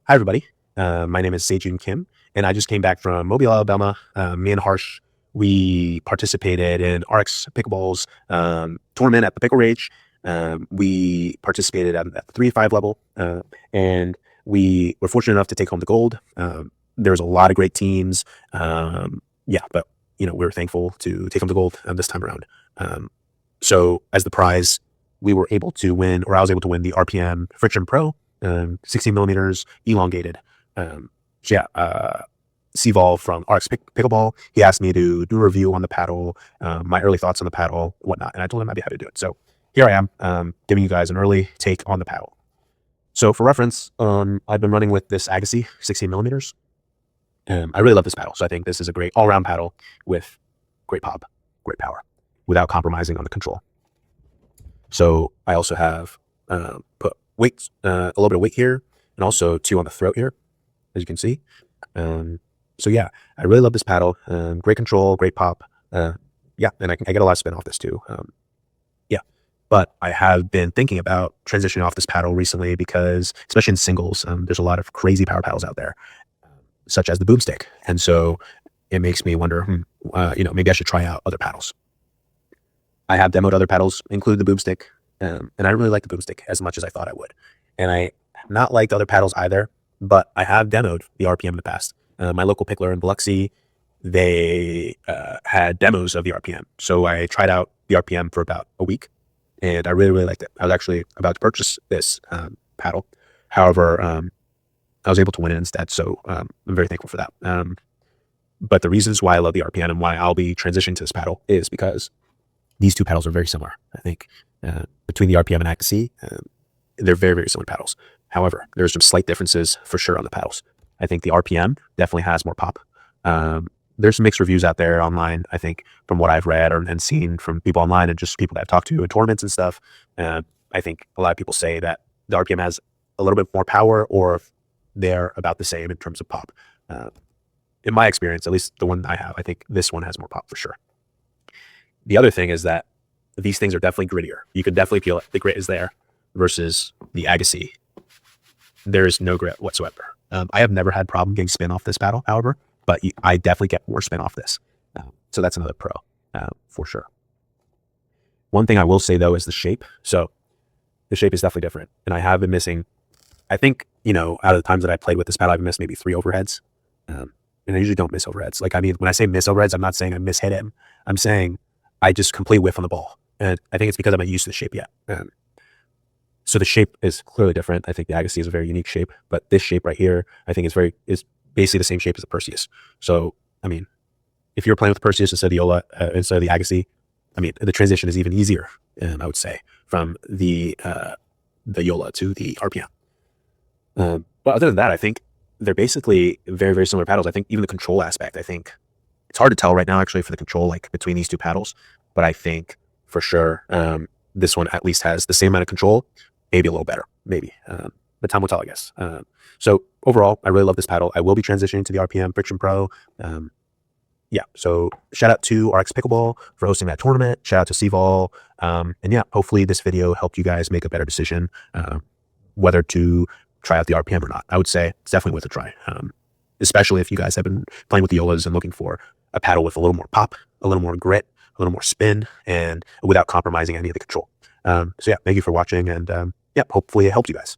Hi, everybody. My name is Jun Kim, and I just came back from Mobile, Alabama. Me and Harsh, we participated in RX Pickleball's tournament at the Pickle Rage. We participated at the 3-5 level, and we were fortunate enough to take home the gold. There was a lot of great teams. Yeah, but we were thankful to take home the gold this time around. So as the prize, we were able to win, or I was able to win the RPM Friction Pro. 16 millimeters elongated. C-Vol from RX Pickleball, he asked me to do a review on the paddle, my early thoughts on the paddle, whatnot, and I told him I'd be happy to do it. So here I am, giving you guys an early take on the paddle. So for reference, I've been running with this Agassi 16 millimeters. I really love this paddle, so I think this is a great all-around paddle with great pop, great power, without compromising on the control. So I also have put weights, a little bit of weight here, and also 2 on the throat here, as you can see. So yeah, I really love this paddle. Great control, great pop. Yeah, and I get a lot of spin off this too. Yeah, but I have been thinking about transitioning off this paddle recently because, especially in singles, there's a lot of crazy power paddles out there, such as the boomstick, and so it makes me wonder, maybe I should try out other paddles. I have demoed other paddles, including the boomstick, and I really like the boomstick as much as I thought I would. And I have not liked other paddles either, but I have demoed the RPM in the past. My local pickler in Biloxi, they had demos of the RPM. So I tried out the RPM for about a week, and I really, really liked it. I was actually about to purchase this paddle. However, I was able to win it instead, so I'm very thankful for that. But the reasons why I love the RPM and why I'll be transitioning to this paddle is because these two paddles are very similar. I think between the RPM and Agassi, they're very, very similar paddles. However, there's some slight differences for sure on the paddles. I think the RPM definitely has more pop. There's some mixed reviews out there online, I think, from what I've read and seen from people online and just people that I've talked to in tournaments and stuff. I think a lot of people say that the RPM has a little bit more power, or they're about the same in terms of pop. In my experience, at least the one I have, I think this one has more pop for sure. The other thing is that these things are definitely grittier. You can definitely feel it. The grit is there versus the Agassi. There's no grit whatsoever. I have never had problem getting spin off this paddle, however, but I definitely get more spin off this. So that's another pro for sure. One thing I will say though is the shape. So the shape is definitely different, and I have been missing, I think, out of the times that I played with this paddle, I've missed maybe 3 overheads. And I usually don't miss overheads. Like, I mean, when I say miss overheads, I'm not saying I mishit him. I'm saying I just complete whiff on the ball. And I think it's because I'm not used to the shape yet. So the shape is clearly different. I think the Agassi is a very unique shape, but this shape right here, I think is basically the same shape as the Perseus. So, I mean, if you're playing with the Perseus instead of the JOOLA, instead of the Agassi, I mean, the transition is even easier, I would say, from the JOOLA to the RPM. But other than that, I think they're basically very, very similar paddles. I think even the control aspect, I think it's hard to tell right now actually for the control, like between these two paddles, but I think for sure this one at least has the same amount of control, maybe a little better, maybe, but time will tell, I guess. So overall, I really love this paddle. I will be transitioning to the RPM Friction Pro. Yeah, so shout out to RX Pickleball for hosting that tournament. Shout out to C-Vol. And yeah, hopefully this video helped you guys make a better decision whether to try out the RPM or not. I would say it's definitely worth a try, especially if you guys have been playing with the JOOLAs and looking for a paddle with a little more pop, a little more grit, a little more spin, and without compromising any of the control. So yeah, thank you for watching, and yeah, hopefully it helped you guys.